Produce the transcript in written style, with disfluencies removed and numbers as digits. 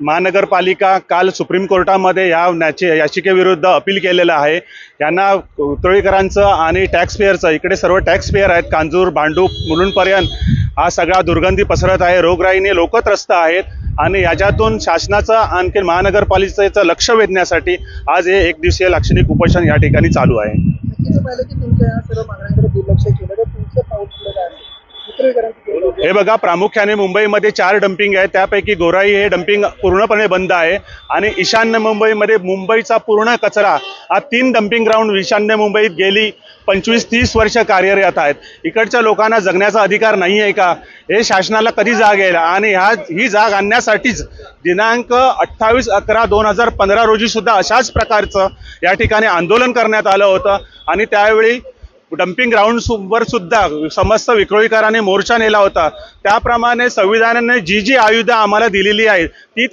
महानगरपालिका काल सुप्रीम कोर्टामध्ये या याचिकेविरुद्ध अपील केलेलं आहे। यांना उतरळीकरांचं आणि टॅक्स पेअरचं, इकडे सर्व टॅक्स पेअर आहेत, कांजूर भांडूप मुलुंडपर्यंत हा सगळा दुर्गंधी पसरत आहे, रोगराईने लोक त्रस्त आहेत आणि याच्यातून शासनाचं आणखी महानगरपालिकेचं लक्ष वेधण्यासाठी आज हे एक दिवसीय लाक्षणिक उपोषण या ठिकाणी चालू आहे। हे बघा, प्रामुख्याने मुंबईमध्ये 4 डम्पिंग आहे, त्यापैकी गोराई हे डम्पिंग पूर्णपणे बंद आहे आणि ईशान्य मुंबईमध्ये मुंबईचा पूर्ण कचरा हा 3 डम्पिंग ग्राउंड ईशान्य मुंबईत गेली 25-30 वर्ष कार्यरत आहेत। इकडच्या लोकांना जगण्याचा अधिकार नाही आहे का? हे शासनाला कधी जाग येईल? आणि ही जाग आणण्यासाठीच दिनांक 28/11/2015 रोजी सुद्धा अशाच प्रकारचं या ठिकाणी आंदोलन करण्यात आलं होतं आणि त्यावेळी डम्पिंग ग्राउंडवर सुद्धा समस्त विक्रोळीकरांनी मोर्चा नेला होता। त्याप्रमाणे संविधानाने जी आयुधं आम्हाला दिलेली आहेत ती